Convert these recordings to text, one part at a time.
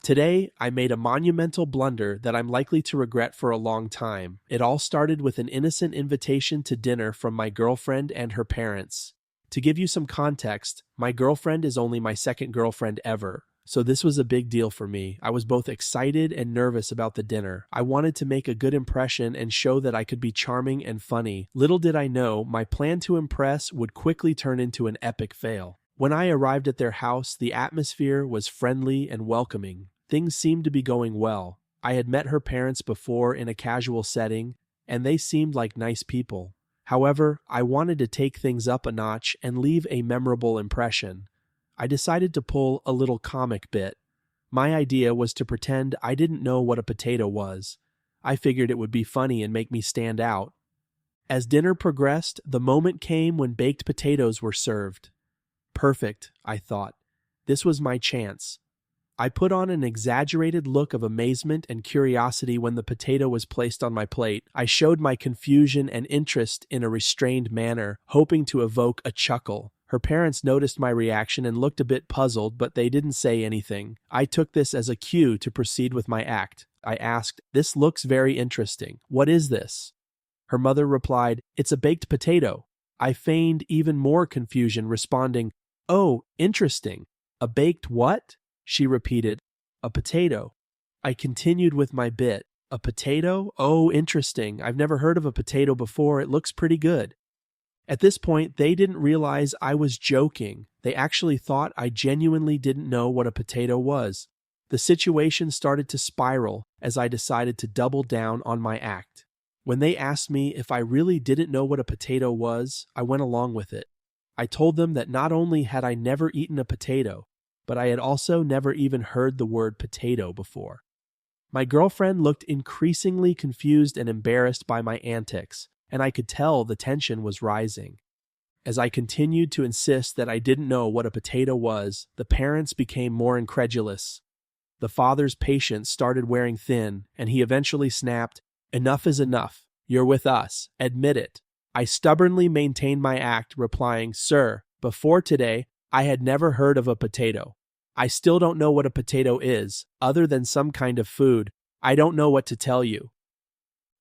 Today, I made a monumental blunder that I'm likely to regret for a long time. It all started with an innocent invitation to dinner from my girlfriend and her parents. To give you some context, my girlfriend is only my second girlfriend ever, so this was a big deal for me. I was both excited and nervous about the dinner. I wanted to make a good impression and show that I could be charming and funny. Little did I know, my plan to impress would quickly turn into an epic fail. When I arrived at their house, the atmosphere was friendly and welcoming. Things seemed to be going well. I had met her parents before in a casual setting, and they seemed like nice people. However, I wanted to take things up a notch and leave a memorable impression. I decided to pull a little comic bit. My idea was to pretend I didn't know what a potato was. I figured it would be funny and make me stand out. As dinner progressed, the moment came when baked potatoes were served. Perfect, I thought. This was my chance. I put on an exaggerated look of amazement and curiosity when the potato was placed on my plate. I showed my confusion and interest in a restrained manner, hoping to evoke a chuckle. Her parents noticed my reaction and looked a bit puzzled, but they didn't say anything. I took this as a cue to proceed with my act. I asked, "This looks very interesting. What is this?" Her mother replied, "It's a baked potato." I feigned even more confusion, responding, "Oh, interesting. A baked what?" She repeated, "A potato." I continued with my bit. "A potato? Oh, interesting. I've never heard of a potato before. It looks pretty good." At this point, they didn't realize I was joking. They actually thought I genuinely didn't know what a potato was. The situation started to spiral as I decided to double down on my act. When they asked me if I really didn't know what a potato was, I went along with it. I told them that not only had I never eaten a potato, but I had also never even heard the word potato before. My girlfriend looked increasingly confused and embarrassed by my antics, and I could tell the tension was rising. As I continued to insist that I didn't know what a potato was, the parents became more incredulous. The father's patience started wearing thin, and he eventually snapped, "Enough is enough. You're with us. Admit it." I stubbornly maintained my act, replying, "Sir, before today, I had never heard of a potato. I still don't know what a potato is, other than some kind of food. I don't know what to tell you."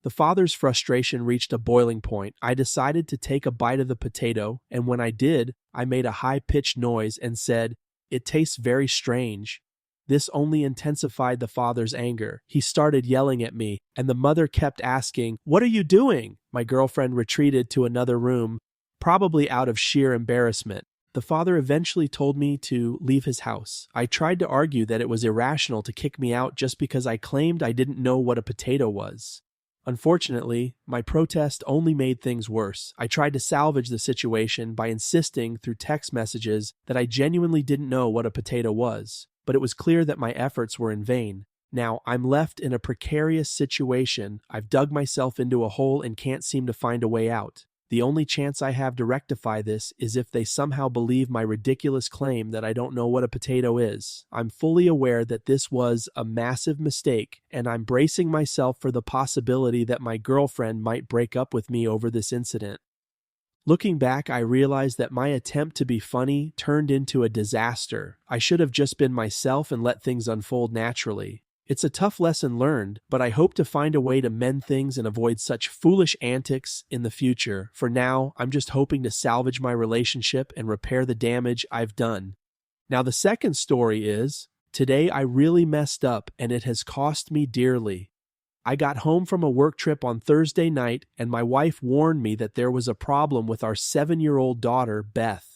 The father's frustration reached a boiling point. I decided to take a bite of the potato, and when I did, I made a high-pitched noise and said, "It tastes very strange." This only intensified the father's anger. He started yelling at me, and the mother kept asking, "What are you doing?" My girlfriend retreated to another room, probably out of sheer embarrassment. The father eventually told me to leave his house. I tried to argue that it was irrational to kick me out just because I claimed I didn't know what a potato was. Unfortunately, my protest only made things worse. I tried to salvage the situation by insisting through text messages that I genuinely didn't know what a potato was, but it was clear that my efforts were in vain. Now, I'm left in a precarious situation. I've dug myself into a hole and can't seem to find a way out. The only chance I have to rectify this is if they somehow believe my ridiculous claim that I don't know what a potato is. I'm fully aware that this was a massive mistake, and I'm bracing myself for the possibility that my girlfriend might break up with me over this incident. Looking back, I realized that my attempt to be funny turned into a disaster. I should have just been myself and let things unfold naturally. It's a tough lesson learned, but I hope to find a way to mend things and avoid such foolish antics in the future. For now, I'm just hoping to salvage my relationship and repair the damage I've done. Now, the second story is, today I really messed up and it has cost me dearly. I got home from a work trip on Thursday night and my wife warned me that there was a problem with our 7-year-old daughter, Beth.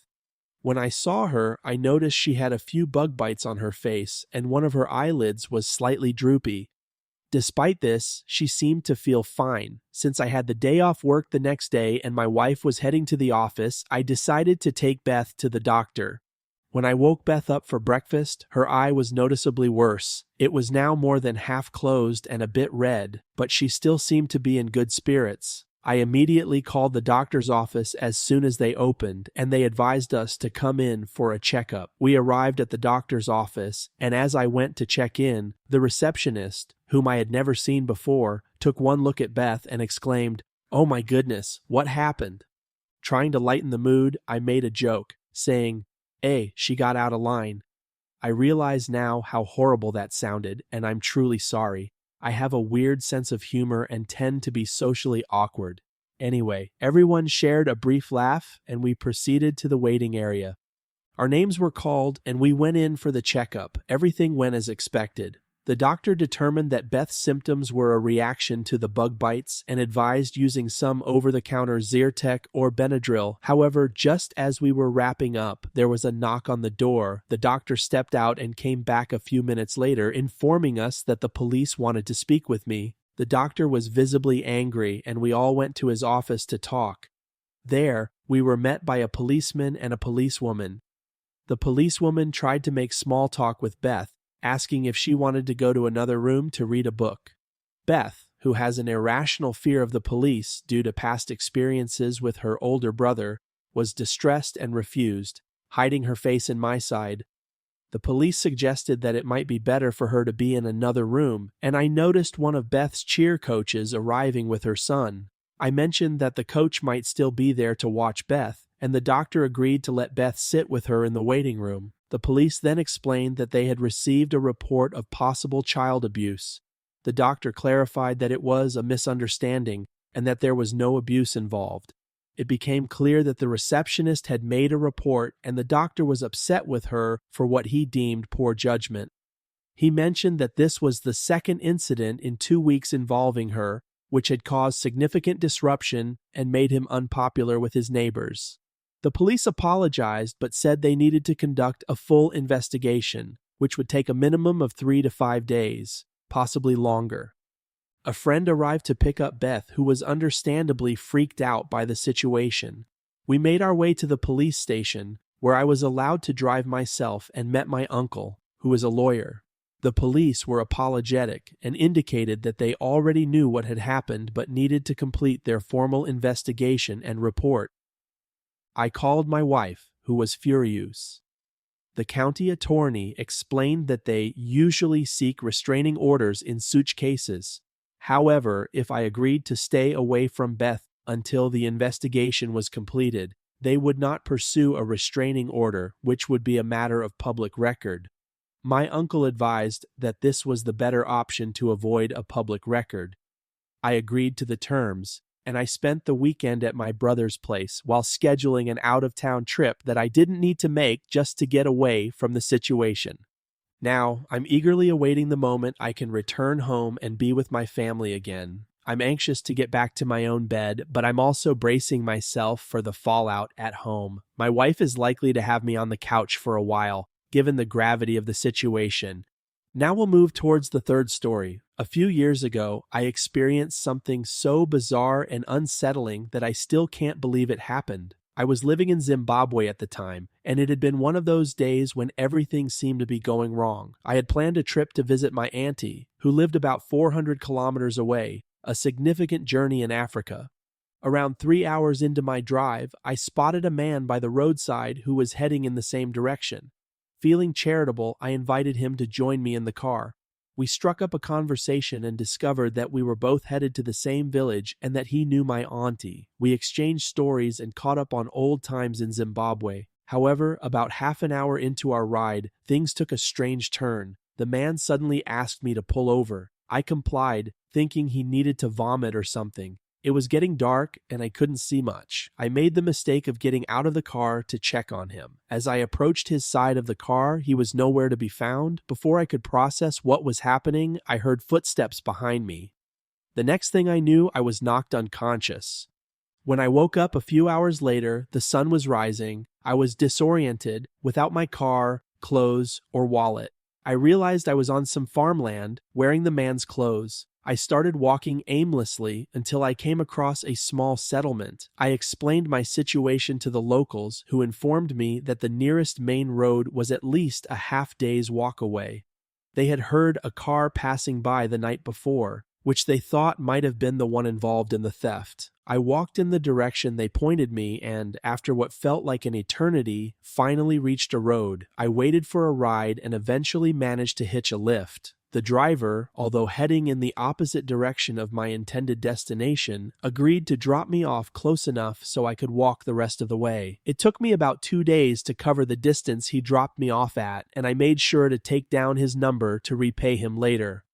When I saw her, I noticed she had a few bug bites on her face, and one of her eyelids was slightly droopy. Despite this, she seemed to feel fine. Since I had the day off work the next day and my wife was heading to the office, I decided to take Beth to the doctor. When I woke Beth up for breakfast, her eye was noticeably worse. It was now more than half closed and a bit red, but she still seemed to be in good spirits. I immediately called the doctor's office as soon as they opened, and they advised us to come in for a checkup. We arrived at the doctor's office, and as I went to check in, the receptionist, whom I had never seen before, took one look at Beth and exclaimed, "Oh my goodness, what happened?" Trying to lighten the mood, I made a joke, saying, "Hey, she got out of line." I realize now how horrible that sounded, and I'm truly sorry. I have a weird sense of humor and tend to be socially awkward. Anyway, everyone shared a brief laugh, and we proceeded to the waiting area. Our names were called, and we went in for the checkup. Everything went as expected. The doctor determined that Beth's symptoms were a reaction to the bug bites and advised using some over-the-counter Zyrtec or Benadryl. However, just as we were wrapping up, there was a knock on the door. The doctor stepped out and came back a few minutes later, informing us that the police wanted to speak with me. The doctor was visibly angry, and we all went to his office to talk. There, we were met by a policeman and a policewoman. The policewoman tried to make small talk with Beth, asking if she wanted to go to another room to read a book. Beth, who has an irrational fear of the police due to past experiences with her older brother, was distressed and refused, hiding her face in my side. The police suggested that it might be better for her to be in another room, and I noticed one of Beth's cheer coaches arriving with her son. I mentioned that the coach might still be there to watch Beth, and the doctor agreed to let Beth sit with her in the waiting room. The police then explained that they had received a report of possible child abuse. The doctor clarified that it was a misunderstanding and that there was no abuse involved. It became clear that the receptionist had made a report and the doctor was upset with her for what he deemed poor judgment. He mentioned that this was the second incident in 2 weeks involving her, which had caused significant disruption and made him unpopular with his neighbors. The police apologized but said they needed to conduct a full investigation, which would take a minimum of 3 to 5 days, possibly longer. A friend arrived to pick up Beth, who was understandably freaked out by the situation. We made our way to the police station, where I was allowed to drive myself and met my uncle, who is a lawyer. The police were apologetic and indicated that they already knew what had happened but needed to complete their formal investigation and report. I called my wife, who was furious. The county attorney explained that they usually seek restraining orders in such cases. However, if I agreed to stay away from Beth until the investigation was completed, they would not pursue a restraining order, which would be a matter of public record. My uncle advised that this was the better option to avoid a public record. I agreed to the terms, and I spent the weekend at my brother's place while scheduling an out-of-town trip that I didn't need to make just to get away from the situation. Now, I'm eagerly awaiting the moment I can return home and be with my family again. I'm anxious to get back to my own bed, but I'm also bracing myself for the fallout at home. My wife is likely to have me on the couch for a while, given the gravity of the situation. Now we'll move towards the third story. A few years ago, I experienced something so bizarre and unsettling that I still can't believe it happened. I was living in Zimbabwe at the time, and it had been one of those days when everything seemed to be going wrong. I had planned a trip to visit my auntie, who lived about 400 kilometers away, a significant journey in Africa. Around 3 hours into my drive, I spotted a man by the roadside who was heading in the same direction. Feeling charitable, I invited him to join me in the car. We struck up a conversation and discovered that we were both headed to the same village and that he knew my auntie. We exchanged stories and caught up on old times in Zimbabwe. However, about half an hour into our ride, things took a strange turn. The man suddenly asked me to pull over. I complied, thinking he needed to vomit or something. It was getting dark and I couldn't see much. I made the mistake of getting out of the car to check on him. As I approached his side of the car, he was nowhere to be found. Before I could process what was happening, I heard footsteps behind me. The next thing I knew, I was knocked unconscious. When I woke up a few hours later, the sun was rising. I was disoriented, without my car, clothes, or wallet. I realized I was on some farmland, wearing the man's clothes. I started walking aimlessly until I came across a small settlement. I explained my situation to the locals, who informed me that the nearest main road was at least a half-day's walk away. They had heard a car passing by the night before, which they thought might have been the one involved in the theft. I walked in the direction they pointed me and, after what felt like an eternity, finally reached a road. I waited for a ride and eventually managed to hitch a lift. The driver, although heading in the opposite direction of my intended destination, agreed to drop me off close enough so I could walk the rest of the way. It took me about 2 days to cover the distance he dropped me off at, and I made sure to take down his number to repay him later.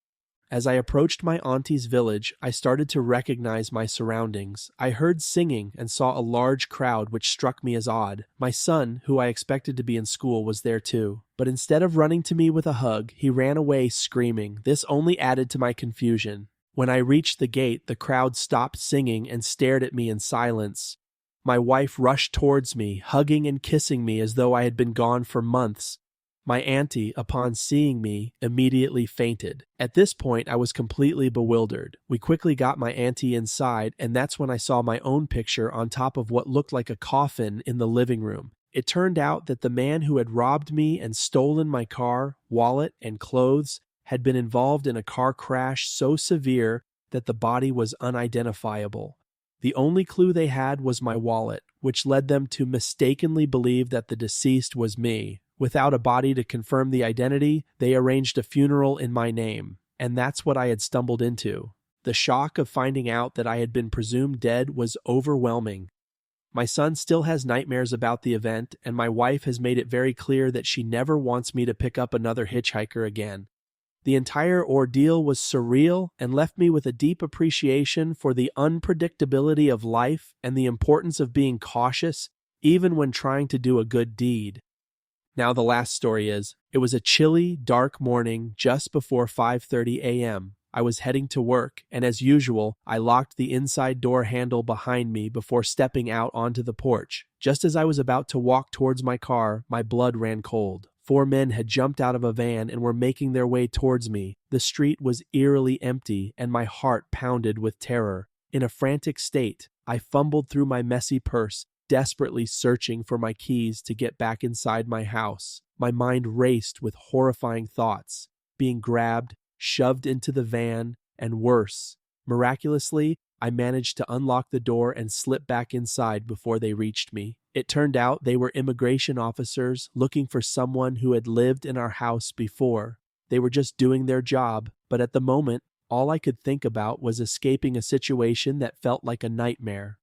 As I approached my auntie's village, I started to recognize my surroundings. I heard singing and saw a large crowd, which struck me as odd. My son, who I expected to be in school, was there too. But instead of running to me with a hug, he ran away screaming. This only added to my confusion. When I reached the gate, the crowd stopped singing and stared at me in silence. My wife rushed towards me, hugging and kissing me as though I had been gone for months. My auntie, upon seeing me, immediately fainted. At this point, I was completely bewildered. We quickly got my auntie inside, and that's when I saw my own picture on top of what looked like a coffin in the living room. It turned out that the man who had robbed me and stolen my car, wallet, and clothes had been involved in a car crash so severe that the body was unidentifiable. The only clue they had was my wallet, which led them to mistakenly believe that the deceased was me. Without a body to confirm the identity, they arranged a funeral in my name, and that's what I had stumbled into. The shock of finding out that I had been presumed dead was overwhelming. My son still has nightmares about the event, and my wife has made it very clear that she never wants me to pick up another hitchhiker again. The entire ordeal was surreal and left me with a deep appreciation for the unpredictability of life and the importance of being cautious, even when trying to do a good deed. Now the last story is, it was a chilly, dark morning just before 5:30 a.m. I was heading to work, and as usual, I locked the inside door handle behind me before stepping out onto the porch. Just as I was about to walk towards my car, my blood ran cold. 4 men had jumped out of a van and were making their way towards me. The street was eerily empty, and my heart pounded with terror. In a frantic state, I fumbled through my messy purse, desperately searching for my keys to get back inside my house. My mind raced with horrifying thoughts, being grabbed, shoved into the van, and worse. Miraculously, I managed to unlock the door and slip back inside before they reached me. It turned out they were immigration officers looking for someone who had lived in our house before. They were just doing their job, but at the moment, all I could think about was escaping a situation that felt like a nightmare.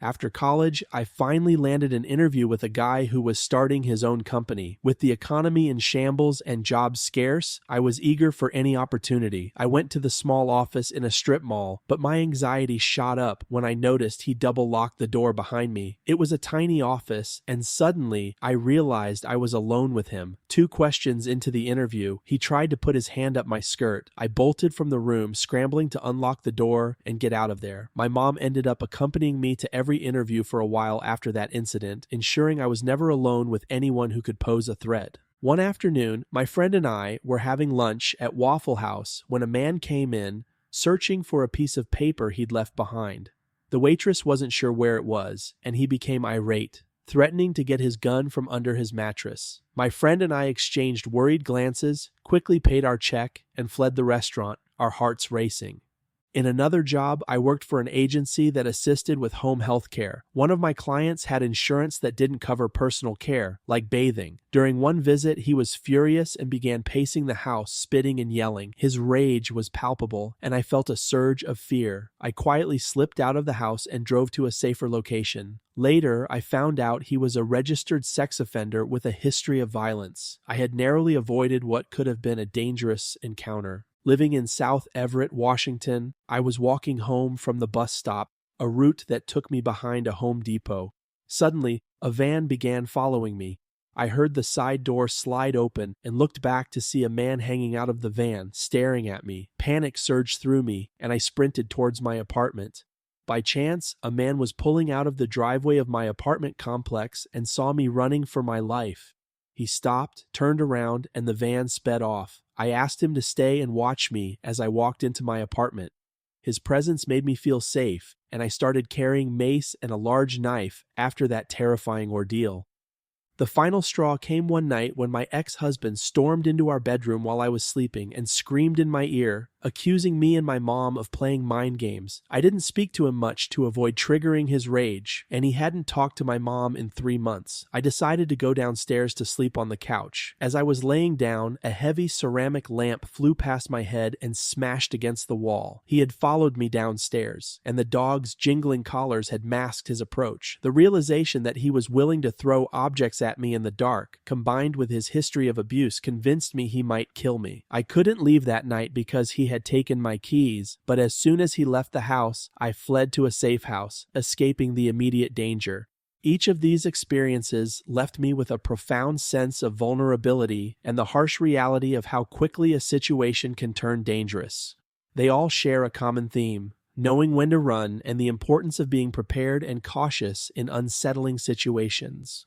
After college, I finally landed an interview with a guy who was starting his own company. With the economy in shambles and jobs scarce, I was eager for any opportunity. I went to the small office in a strip mall, but my anxiety shot up when I noticed he double-locked the door behind me. It was a tiny office, and suddenly I realized I was alone with him. 2 questions into the interview, he tried to put his hand up my skirt. I bolted from the room, scrambling to unlock the door and get out of there. My mom ended up accompanying me to every interview for a while after that incident, ensuring I was never alone with anyone who could pose a threat. One afternoon, my friend and I were having lunch at Waffle House when a man came in, searching for a piece of paper he'd left behind. The waitress wasn't sure where it was, and he became irate, threatening to get his gun from under his mattress. My friend and I exchanged worried glances, quickly paid our check, and fled the restaurant, our hearts racing. In another job, I worked for an agency that assisted with home health care. One of my clients had insurance that didn't cover personal care, like bathing. During one visit, he was furious and began pacing the house, spitting and yelling. His rage was palpable, and I felt a surge of fear. I quietly slipped out of the house and drove to a safer location. Later, I found out he was a registered sex offender with a history of violence. I had narrowly avoided what could have been a dangerous encounter. Living in South Everett, Washington, I was walking home from the bus stop, a route that took me behind a Home Depot. Suddenly, a van began following me. I heard the side door slide open and looked back to see a man hanging out of the van, staring at me. Panic surged through me, and I sprinted towards my apartment. By chance, a man was pulling out of the driveway of my apartment complex and saw me running for my life. He stopped, turned around, and the van sped off. I asked him to stay and watch me as I walked into my apartment. His presence made me feel safe, and I started carrying mace and a large knife after that terrifying ordeal. The final straw came one night when my ex-husband stormed into our bedroom while I was sleeping and screamed in my ear, accusing me and my mom of playing mind games. I didn't speak to him much to avoid triggering his rage, and he hadn't talked to my mom in 3 months. I decided to go downstairs to sleep on the couch. As I was laying down, a heavy ceramic lamp flew past my head and smashed against the wall. He had followed me downstairs, and the dog's jingling collars had masked his approach. The realization that he was willing to throw objects at me in the dark, combined with his history of abuse, convinced me he might kill me. I couldn't leave that night because he had taken my keys, but as soon as he left the house, I fled to a safe house, escaping the immediate danger. Each of these experiences left me with a profound sense of vulnerability and the harsh reality of how quickly a situation can turn dangerous. They all share a common theme: knowing when to run and the importance of being prepared and cautious in unsettling situations.